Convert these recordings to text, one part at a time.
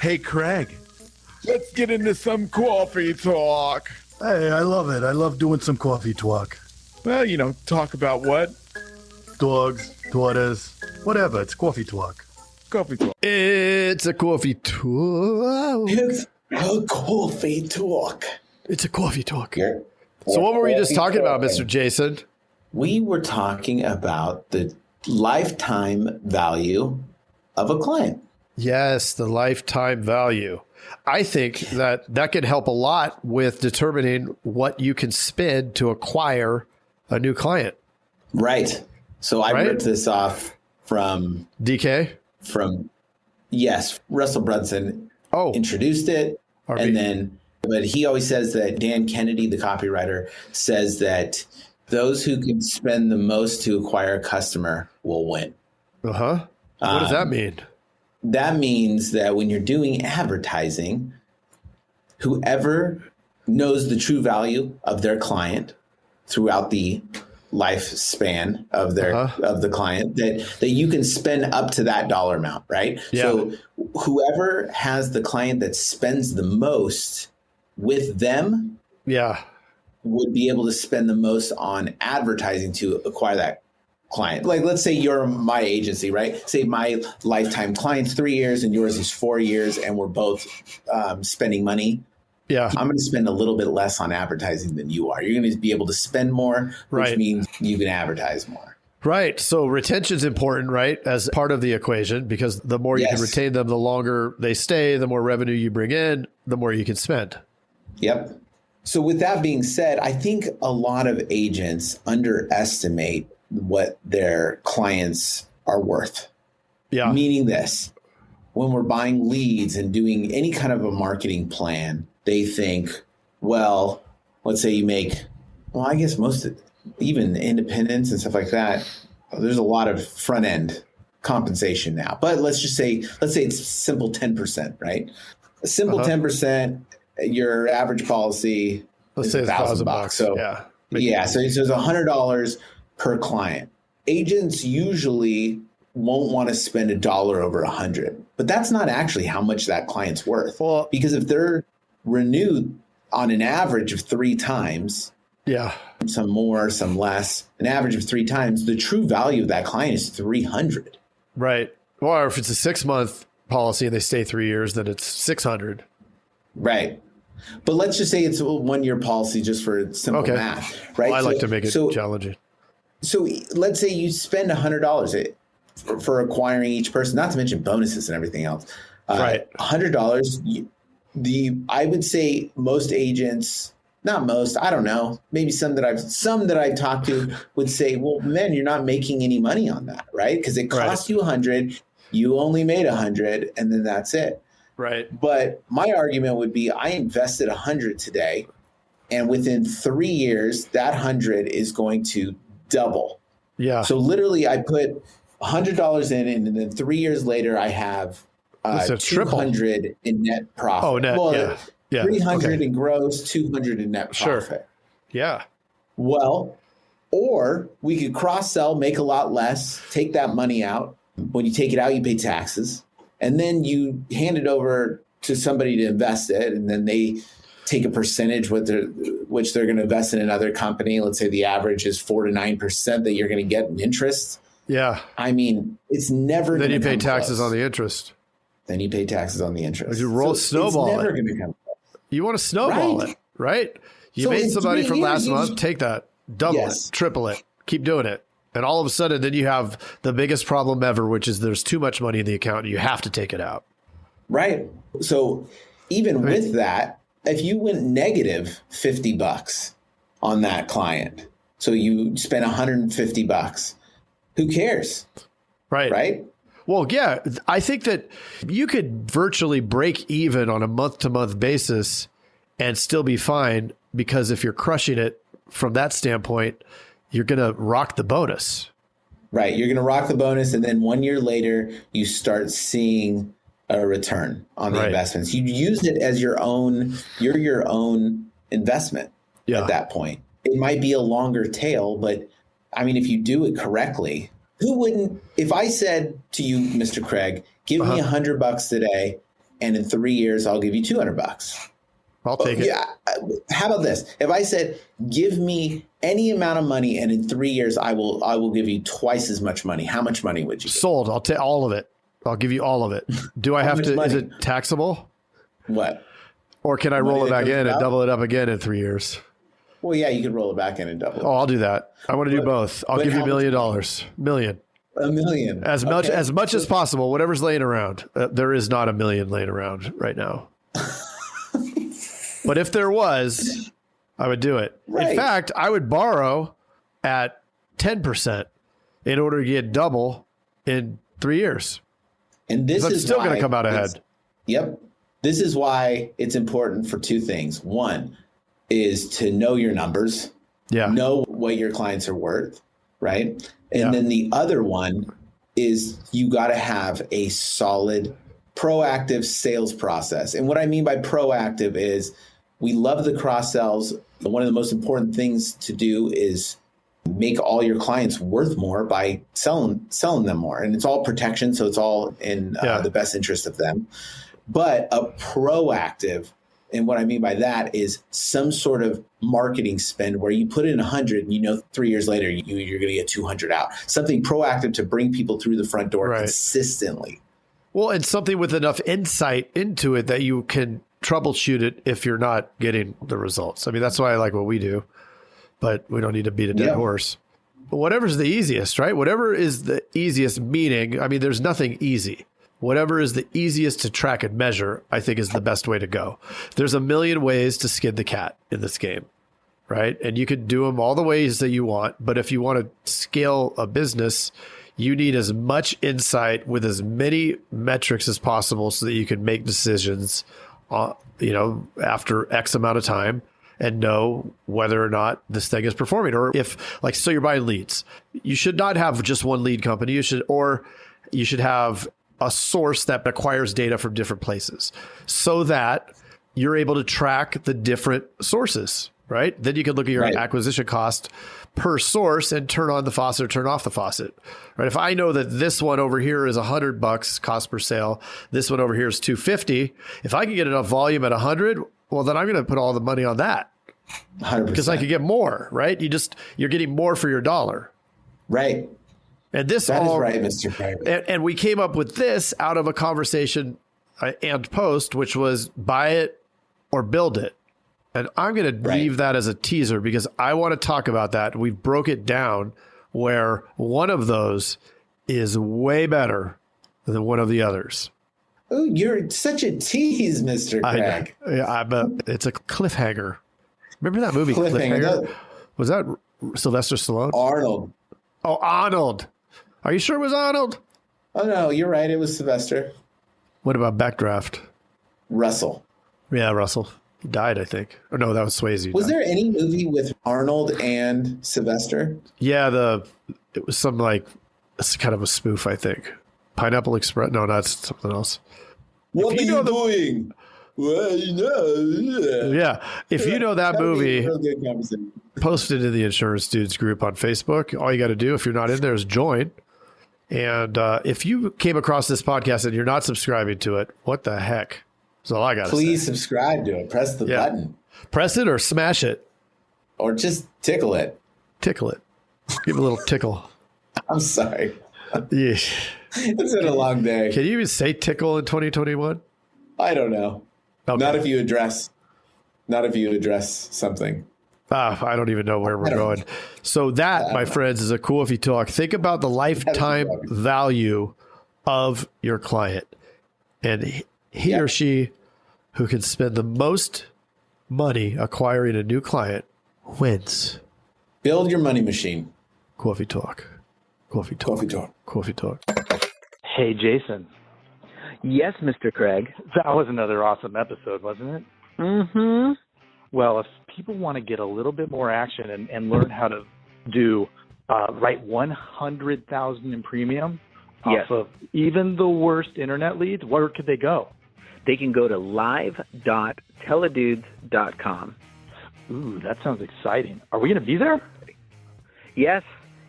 Hey, Craig, let's get into some coffee talk. Hey, I love it. I love doing some coffee talk. Well, talk about what? Dogs, daughters, whatever. It's coffee talk. Coffee talk. It's a coffee talk. It's a coffee talk. It's a coffee talk. Here. So what were we just talking about, Coffee. Mr. Jason? We were talking about the lifetime value of a client. Yes, the lifetime value. I think that could help a lot with determining what you can spend to acquire a new client. Right. So I Right? ripped this off from DK? Russell Brunson Oh, introduced it. RB. But he always says that Dan Kennedy, the copywriter, says that those who can spend the most to acquire a customer will win. Uh-huh. What does that mean? That means that when you're doing advertising, whoever knows the true value of their client throughout the lifespan of the client, that you can spend up to that dollar amount, right? Yeah. So whoever has the client that spends the most with them Yeah. would be able to spend the most on advertising to acquire that client. Like, let's say you're my agency, right? Say my lifetime client's 3 years and yours is 4 years, and we're both spending money. Yeah. I'm going to spend a little bit less on advertising than you are. You're going to be able to spend more, which Right. means you can advertise more. Right. So retention's important, right? As part of the equation, because the more you can Yes. retain them, the longer they stay, the more revenue you bring in, the more you can spend. Yep. So with that being said, I think a lot of agents underestimate what their clients are worth. Yeah. Meaning this, when we're buying leads and doing any kind of a marketing plan, they think, well, let's say you make, well, I guess even independents and stuff like that, there's a lot of front end compensation now. But let's say it's simple 10%, right? A simple 10%, your average policy Let's is say it's $1,000. So yeah. so it's $100 per client. Agents usually won't want to spend $1 over 100, but that's not actually how much that client's worth. Well, Because if they're renewed on an average of 3 times, yeah. some more, some less, an average of 3 times, the true value of that client is 300. Right. Or if it's a 6-month policy and they stay 3 years, then it's 600. Right. But let's just say it's a 1-year policy just for simple math, right? Well, I like to make it challenging. So let's say you spend $100 for acquiring each person, not to mention bonuses and everything else. Right. $100. I would say most agents, not most, I don't know, maybe some that I've talked to would say, well, man, you're not making any money on that, right? Because it cost you 100, you only made 100, and then that's it. Right. But my argument would be, I invested 100 today, and within 3 years, that 100 is going to double. Yeah. So literally, I put $100 in, and then 3 years later, I have $200 in net profit. Oh, net. Well, yeah. 300 in gross, 200 in net profit. Sure. Yeah. Well, or we could cross sell, make a lot less, take that money out. When you take it out, you pay taxes, and then you hand it over to somebody to invest it, and then they take a percentage which they're going to invest in another company. Let's say the average is 4 to 9% that you're going to get in interest. Yeah. I mean, it's never. Then you pay come taxes close. on the interest. Then you pay taxes on the interest. You roll snowball It's never it. going to come close. You want to snowball Right. it, right? You So made in some money 3 from last years, month. Take that, double Yes. it, triple it, keep doing it. And all of a sudden, then you have the biggest problem ever, which is there's too much money in the account and you have to take it out. Right. So even with that, if you went negative $50 on that client, so you spent $150, who cares? Right. Right. Well, yeah, I think that you could virtually break even on a month-to-month basis and still be fine, because if you're crushing it from that standpoint, you're going to rock the bonus. Right. You're going to rock the bonus. And then 1 year later, you start seeing a return on the investments. You use it as your own investment at that point. It might be a longer tail, but I mean, if you do it correctly, who wouldn't, if I said to you, Mr. Craig, give me $100 today and in 3 years, I'll give you $200. I'll take it. Yeah. How about this? If I said, give me any amount of money, and in 3 years, I will give you twice as much money. How much money would you give? Sold. I'll take all of it. I'll give you all of it. Do I have to? money? Is it taxable? What? Or can I roll it back in and double it up again in 3 years? Well, yeah, you could roll it back in and double it. Oh, I'll do that. I want to do both. I'll give you $1 million. Million. $1 million. As much as possible. Whatever's laying around. There is not $1 million laying around right now. But if there was, I would do it. Right. In fact, I would borrow at 10% in order to get double in 3 years. And this is still going to come out ahead. Yep. This is why it's important for two things. One is to know your numbers. Yeah. Know what your clients are worth, right? And Yeah. then the other one is you got to have a solid proactive sales process. And what I mean by proactive is we love the cross sells. One of the most important things to do is make all your clients worth more by selling them more. And it's all protection. So it's all in the best interest of them. But a proactive, and what I mean by that is some sort of marketing spend where you put in 100 and 3 years later, you're going to get 200 out. Something proactive to bring people through the front door consistently. Well, and something with enough insight into it that you can troubleshoot it if you're not getting the results. I mean, that's why I like what we do, but we don't need to beat a dead horse. But whatever's the easiest, right? Whatever is the easiest, meaning, I mean, there's nothing easy. Whatever is the easiest to track and measure, I think is the best way to go. There's a million ways to skin the cat in this game, right? And you can do them all the ways that you want. But if you want to scale a business, you need as much insight with as many metrics as possible so that you can make decisions, after X amount of time and know whether or not this thing is performing. Or if, so you're buying leads, you should not have just one lead company. You should have a source that acquires data from different places so that you're able to track the different sources, right? Then you can look at your acquisition cost per source and turn on the faucet or turn off the faucet, right? If I know that this one over here is $100 cost per sale, this one over here is $250. If I can get enough volume at 100, well, then I'm going to put all the money on that 100%. Because I could get more, right? You're getting more for your dollar. Right. And that is right, Mr. Craig. And we came up with this out of a conversation and post, which was buy it or build it. And I'm going to leave that as a teaser because I want to talk about that. We broke it down where one of those is way better than one of the others. Oh, you're such a tease, Mr. Craig. It's a cliffhanger. Remember that movie, Cliffhanger? Was that Sylvester Stallone? Arnold. Oh, Arnold. Are you sure it was Arnold? Oh, no, you're right. It was Sylvester. What about Backdraft? Russell. Yeah, Russell. He died, I think. Or no, that was Swayze. Was there any movie with Arnold and Sylvester? Yeah, it was some it's kind of a spoof, I think. Pineapple Express. No, that's something else. What are you doing? Well, Yeah. If you know that movie, post it in the Insurance Dudes group on Facebook. All you got to do, if you're not in there, is join. And if you came across this podcast and you're not subscribing to it, what the heck? That's all I got to say. Please subscribe to it. Press the button. Press it or smash it. Or just tickle it. Tickle it. Give it a little tickle. I'm sorry. Yeah. It's been a long day. Can you even say tickle in 2021? I don't know. Okay. Not if you address something. I don't even know where we're going. So that, my friends, is a cool talk. Think about the lifetime value of your client. And he or she who can spend the most money acquiring a new client wins. Build your money machine. Coffee talk. Coffee talk. Coffee talk. Coffee talk. Hey, Jason. Yes, Mr. Craig. That was another awesome episode, wasn't it? Mm-hmm. Well, if people want to get a little bit more action and learn how to do write 100,000 in premium off of even the worst internet leads, where could they go? They can go to live.teledudes.com. Ooh, that sounds exciting. Are we going to be there? Yes,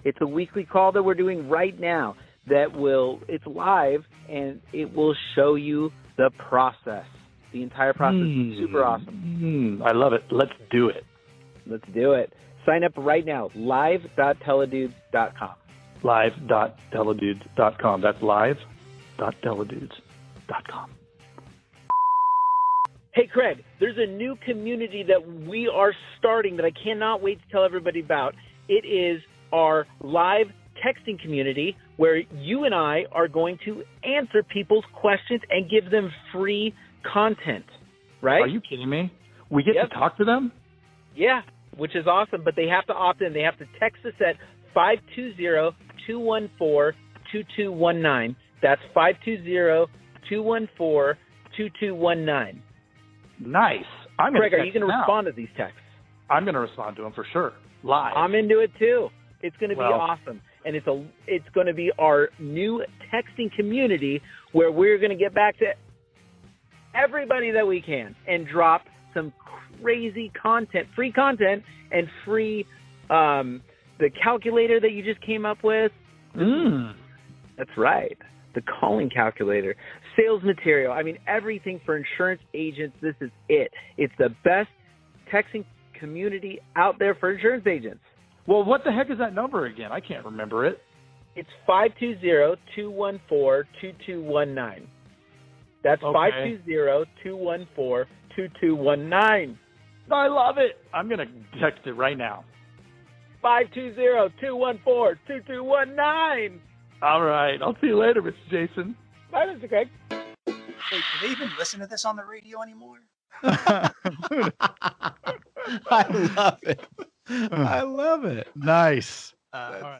it's a weekly call that we're doing right now it's live, and it will show you the process. The entire process is super awesome. I love it. Let's do it. Let's do it. Sign up right now, live.teledudes.com. Live.teledudes.com. That's live.teledudes.com. Hey, Craig, there's a new community that we are starting that I cannot wait to tell everybody about. It is our live texting community where you and I are going to answer people's questions and give them free content, right? Are you kidding me? We get to talk to them? Yeah, which is awesome, but they have to opt in. They have to text us at 520-214-2219. That's 520-214-2219. Nice. Craig, are you going to respond to these texts? I'm going to respond to them for sure. Live. I'm into it too. It's going to be awesome. And it's going to be our new texting community where we're going to get back to everybody that we can and drop some crazy content, free content, and free the calculator that you just came up with. That's right. The calling calculator, sales material. I mean, everything for insurance agents. This is it. It's the best texting community out there for insurance agents. Well, what the heck is that number again? I can't remember it. It's 520-214-2219. That's 520-214-2219. I love it. I'm going to text it right now. 520-214-2219. All right. I'll see you later, Mr. Jason. Bye, Mr. Craig. Wait, do they even listen to this on the radio anymore? I love it. I love it. Nice. All right.